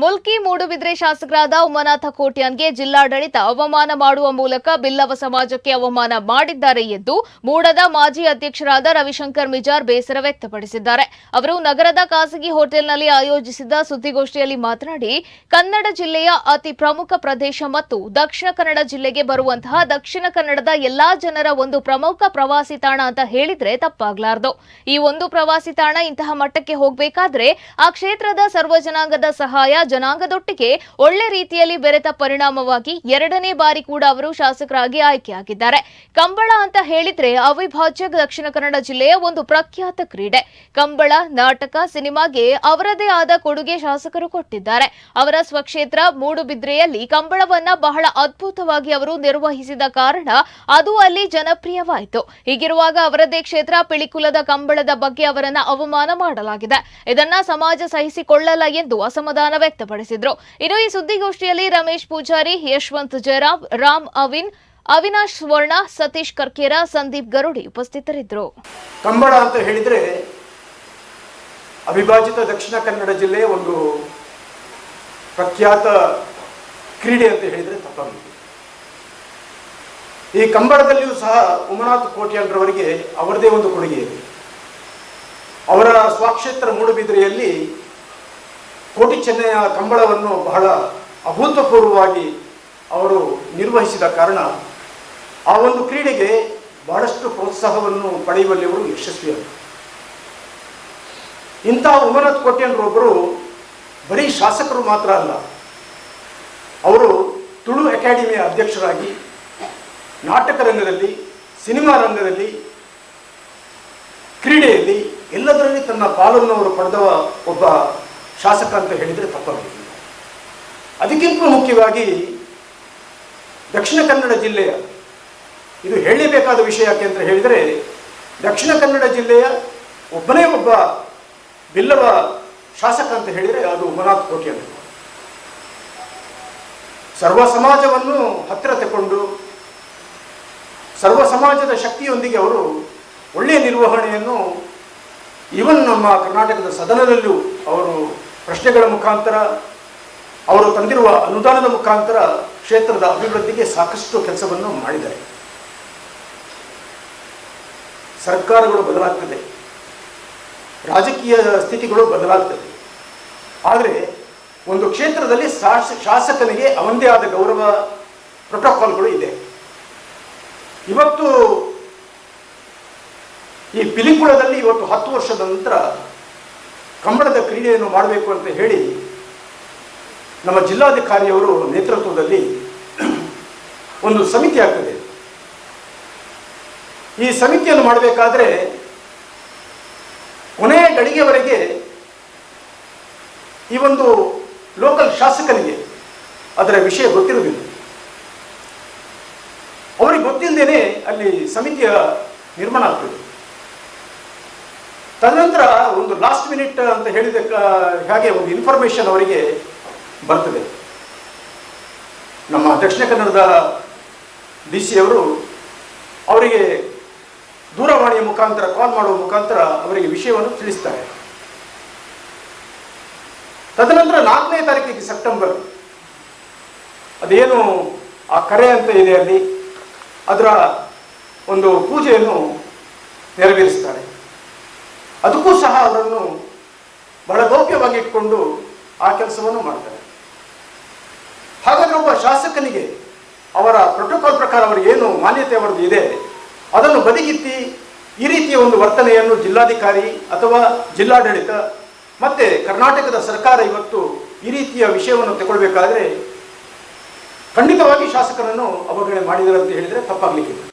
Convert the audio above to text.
ಮುಲ್ಕಿ ಮೂಡುಬಿದ್ರೆ ಶಾಸಕರಾದ ಉಮಾನಾಥ ಕೋಟ್ಯಾನ್ಗೆ ಜಿಲ್ಲಾಡಳಿತ ಅವಮಾನ ಮಾಡುವ ಮೂಲಕ ಬಿಲ್ಲವ ಸಮಾಜಕ್ಕೆ ಅವಮಾನ ಮಾಡಿದ್ದಾರೆ ಎಂದು ಮೂಡದ ಮಾಜಿ ಅಧ್ಯಕ್ಷರಾದ ರವಿಶಂಕರ್ ಮಿಜಾರ್ ಬೇಸರ ವ್ಯಕ್ತಪಡಿಸಿದ್ದಾರೆ. ಅವರು ನಗರದ ಖಾಸಗಿ ಹೋಟೆಲ್ನಲ್ಲಿ ಆಯೋಜಿಸಿದ ಸುದ್ದಿಗೋಷ್ಠಿಯಲ್ಲಿ ಮಾತನಾಡಿ, ಕನ್ನಡ ಜಿಲ್ಲೆಯ ಅತಿ ಪ್ರಮುಖ ಪ್ರದೇಶ ಮತ್ತು ದಕ್ಷಿಣ ಕನ್ನಡ ಜಿಲ್ಲೆಗೆ ಬರುವಂತಹ ದಕ್ಷಿಣ ಕನ್ನಡದ ಎಲ್ಲಾ ಜನರ ಒಂದು ಪ್ರಮುಖ ಪ್ರವಾಸಿ ತಾಣ ಅಂತ ಹೇಳಿದ್ರೆ ತಪ್ಪಾಗಲಾರದು. ಈ ಒಂದು ಪ್ರವಾಸಿ ತಾಣ ಇಂತಹ ಮಟ್ಟಕ್ಕೆ ಹೋಗಬೇಕಾದ್ರೆ ಆ ಕ್ಷೇತ್ರದ ಸರ್ವ ಜನಾಂಗದ ಸಹಾಯ ಜನಾಂಗದೊಟ್ಟಿಗೆ ಒಳ್ಳೆ ರೀತಿಯಲ್ಲಿ ಬೆರೆತ ಪರಿಣಾಮವಾಗಿ ಎರಡನೇ ಬಾರಿ ಕೂಡ ಅವರು ಶಾಸಕರಾಗಿ ಆಯ್ಕೆಯಾಗಿದ್ದಾರೆ. ಕಂಬಳ ಅಂತ ಹೇಳಿದ್ರೆ ಅವಿಭಾಜ್ಯ ದಕ್ಷಿಣ ಕನ್ನಡ ಜಿಲ್ಲೆಯ ಒಂದು ಪ್ರಖ್ಯಾತ ಕ್ರೀಡೆ. ಕಂಬಳ, ನಾಟಕ, ಸಿನಿಮಾಗೆ ಅವರದೇ ಆದ ಕೊಡುಗೆ ಶಾಸಕರು ಕೊಟ್ಟಿದ್ದಾರೆ. ಅವರ ಸ್ವಕ್ಷೇತ್ರ ಮೂಡುಬಿದ್ರೆಯಲ್ಲಿ ಕಂಬಳವನ್ನ ಬಹಳ ಅದ್ಭುತವಾಗಿ ಅವರು ನಿರ್ವಹಿಸಿದ ಕಾರಣ ಅದು ಅಲ್ಲಿ ಜನಪ್ರಿಯವಾಯಿತು. ಹೀಗಿರುವಾಗ ಅವರದೇ ಕ್ಷೇತ್ರ ಪಿಳಿಕುಲದ ಕಂಬಳದ ಬಗ್ಗೆ ಅವರನ್ನ ಅವಮಾನ ಮಾಡಲಾಗಿದೆ. ಇದನ್ನ ಸಮಾಜ ಸಹಿಸಿಕೊಳ್ಳಲ್ಲ ಎಂದು ಅಸಮಾಧಾನ ವ್ಯಕ್ತಪಡಿಸಿದ್ರು. ಇನ್ನು ಈ ಸುದ್ದಿಗೋಷ್ಠಿಯಲ್ಲಿ ರಮೇಶ್ ಪೂಜಾರಿ, ಯಶವಂತ್ ಜಯರಾಮ್, ರಾಮ್ ಅವಿನಾಶ್ ಸ್ವರ್ಣ, ಸತೀಶ್ ಕರ್ಕೇರ, ಸಂದೀಪ್ ಗರುಡಿ ಉಪಸ್ಥಿತರಿದ್ದರು. ಕಂಬಳ ಅಂತ ಹೇಳಿದ್ರೆ ಅವಿಭಾಜಿತ ದಕ್ಷಿಣ ಕನ್ನಡ ಜಿಲ್ಲೆಯ ಒಂದು ಪ್ರಖ್ಯಾತ ಕ್ರೀಡೆ ಅಂತ ಹೇಳಿದ್ರೆ ತಪ್ಪಾಗುತ್ತೆ. ಈ ಕಂಬಳದಲ್ಲಿಯೂ ಸಹ ಉಮಾನಾಥ ಕೋಟ್ಯಾನ್ರವರಿಗೆ ಅವರದೇ ಒಂದು ಕೊಡುಗೆ ಇದೆ. ಅವರ ಸ್ವಕ್ಷೇತ್ರ ಮೂಡುಬಿದ್ರೆಯಲ್ಲಿ ಕೋಟಿ ಚೆನ್ನಯ್ಯ ಕಂಬಳವನ್ನು ಬಹಳ ಅಭೂತಪೂರ್ವವಾಗಿ ಅವರು ನಿರ್ವಹಿಸಿದ ಕಾರಣ ಆ ಒಂದು ಕ್ರೀಡೆಗೆ ಬಹಳಷ್ಟು ಪ್ರೋತ್ಸಾಹವನ್ನು ಪಡೆಯುವಲ್ಲಿ ಅವರು ಯಶಸ್ವಿಯಾದರು. ಇಂತಹ ಉಮಾನಾಥ ಕೋಟ್ಯಾನ್ರೊಬ್ಬರು ಬರೀ ಶಾಸಕರು ಮಾತ್ರ ಅಲ್ಲ, ಅವರು ತುಳು ಅಕಾಡೆಮಿಯ ಅಧ್ಯಕ್ಷರಾಗಿ ನಾಟಕ ರಂಗದಲ್ಲಿ, ಸಿನಿಮಾ ರಂಗದಲ್ಲಿ, ಕ್ರೀಡೆಯಲ್ಲಿ ಎಲ್ಲದರಲ್ಲಿ ತನ್ನ ಪಾಲನ್ನು ಅವರು ಪಡೆದವ ಒಬ್ಬ ಶಾಸಕ ಅಂತ ಹೇಳಿದರೆ ತಪ್ಪಾಗಿಲ್ಲ. ಅದಕ್ಕಿಂತ ಮುಖ್ಯವಾಗಿ ದಕ್ಷಿಣ ಕನ್ನಡ ಜಿಲ್ಲೆಯ, ಇದು ಹೇಳಲೇಬೇಕಾದ ವಿಷಯ ಯಾಕೆ ಅಂತ ಹೇಳಿದರೆ, ದಕ್ಷಿಣ ಕನ್ನಡ ಜಿಲ್ಲೆಯ ಒಬ್ಬನೇ ಒಬ್ಬ ಬಿಲ್ಲವ ಶಾಸಕ ಅಂತ ಹೇಳಿದರೆ ಅದು ಉಮಾನಾಥ ಕೋಟ್ಯಾನ್. ಸರ್ವ ಸಮಾಜವನ್ನು ಹತ್ತಿರ ತಗೊಂಡು ಸರ್ವ ಸಮಾಜದ ಶಕ್ತಿಯೊಂದಿಗೆ ಅವರು ಒಳ್ಳೆಯ ನಿರ್ವಹಣೆಯನ್ನು ಈವನ್ ನಮ್ಮ ಕರ್ನಾಟಕದ ಸದನದಲ್ಲೂ ಅವರು ಪ್ರಶ್ನೆಗಳ ಮುಖಾಂತರ, ಅವರು ತಂದಿರುವ ಅನುದಾನದ ಮುಖಾಂತರ ಕ್ಷೇತ್ರದ ಅಭಿವೃದ್ಧಿಗೆ ಸಾಕಷ್ಟು ಕೆಲಸವನ್ನು ಮಾಡಿದ್ದಾರೆ. ಸರ್ಕಾರಗಳು ಬದಲಾಗ್ತದೆ, ರಾಜಕೀಯ ಸ್ಥಿತಿಗಳು ಬದಲಾಗ್ತದೆ, ಆದರೆ ಒಂದು ಕ್ಷೇತ್ರದಲ್ಲಿ ಶಾಸಕನಿಗೆ ಅವನದೇ ಆದ ಗೌರವ ಪ್ರೋಟೋಕಾಲ್ಗಳು ಇದೆ. ಇವತ್ತು ಈ ಪಿಲಿಕುಳದಲ್ಲಿ ಇವತ್ತು 10 ವರ್ಷದ ನಂತರ ಕಂಬಳದ ಕ್ರೀಡೆಯನ್ನು ಮಾಡಬೇಕು ಅಂತ ಹೇಳಿ ನಮ್ಮ ಜಿಲ್ಲಾಧಿಕಾರಿಯವರು ನೇತೃತ್ವದಲ್ಲಿ ಒಂದು ಸಮಿತಿ ಆಗ್ತದೆ. ಈ ಸಮಿತಿಯನ್ನು ಮಾಡಬೇಕಾದ್ರೆ ಕೊನೆಯ ಗಳಿಗೆವರೆಗೆ ಈ ಒಂದು ಲೋಕಲ್ ಶಾಸಕನಿಗೆ ಅದರ ವಿಷಯ ಗೊತ್ತಿರುವುದಿಲ್ಲ. ಅವರಿಗೆ ಗೊತ್ತಿಲ್ಲದೇನೆ ಅಲ್ಲಿ ಸಮಿತಿಯ ನಿರ್ಮಾಣ ಆಗ್ತದೆ. ತದನಂತರ ಒಂದು ಲಾಸ್ಟ್ ಮಿನಿಟ್ ಅಂತ ಹೇಳಿದ ಹಾಗೆ ಒಂದು ಇನ್ಫಾರ್ಮೇಶನ್ ಅವರಿಗೆ ಬರ್ತದೆ. ನಮ್ಮ ದಕ್ಷಿಣ ಕನ್ನಡದ ಡಿ ಸಿ ಅವರು ಅವರಿಗೆ ದೂರವಾಣಿಯ ಮುಖಾಂತರ ಕಾಲ್ ಮಾಡುವ ಮುಖಾಂತರ ಅವರಿಗೆ ವಿಷಯವನ್ನು ತಿಳಿಸ್ತಾರೆ. ತದನಂತರ 4ನೇ ತಾರೀಕಿಗೆ ಸೆಪ್ಟೆಂಬರ್ ಅದೇನು ಆ ಕರೆ ಅಂತ ಇದೆ ಅಲ್ಲಿ, ಅದರ ಒಂದು ಪೂಜೆಯನ್ನು ನೆರವೇರಿಸ್ತಾರೆ. ಅದಕ್ಕೂ ಸಹ ಅವರನ್ನು ಬಹಳ ಗೌಪ್ಯವಾಗಿ ಇಟ್ಕೊಂಡು ಆ ಕೆಲಸವನ್ನು ಮಾಡ್ತಾರೆ. ಹಾಗಾದರೆ ಒಬ್ಬ ಶಾಸಕನಿಗೆ ಅವರ ಪ್ರೋಟೋಕಾಲ್ ಪ್ರಕಾರ ಅವರಿಗೆ ಏನು ಮಾನ್ಯತೆ ಅವರದ್ದು ಇದೆ ಅದನ್ನು ಬದಿಗಿತ್ತಿ ಈ ರೀತಿಯ ಒಂದು ವರ್ತನೆಯನ್ನು ಜಿಲ್ಲಾಧಿಕಾರಿ ಅಥವಾ ಜಿಲ್ಲಾಡಳಿತ ಮತ್ತೆ ಕರ್ನಾಟಕದ ಸರ್ಕಾರ ಇವತ್ತು ಈ ರೀತಿಯ ವಿಷಯವನ್ನು ತಗೊಳ್ಬೇಕಾದ್ರೆ ಖಂಡಿತವಾಗಿ ಶಾಸಕರನ್ನು ಅವಗಣನೆ ಮಾಡಿದ್ದಾರೆ ಅಂತ ಹೇಳಿದರೆ ತಪ್ಪಾಗಲಿಕ್ಕಿಲ್ಲ.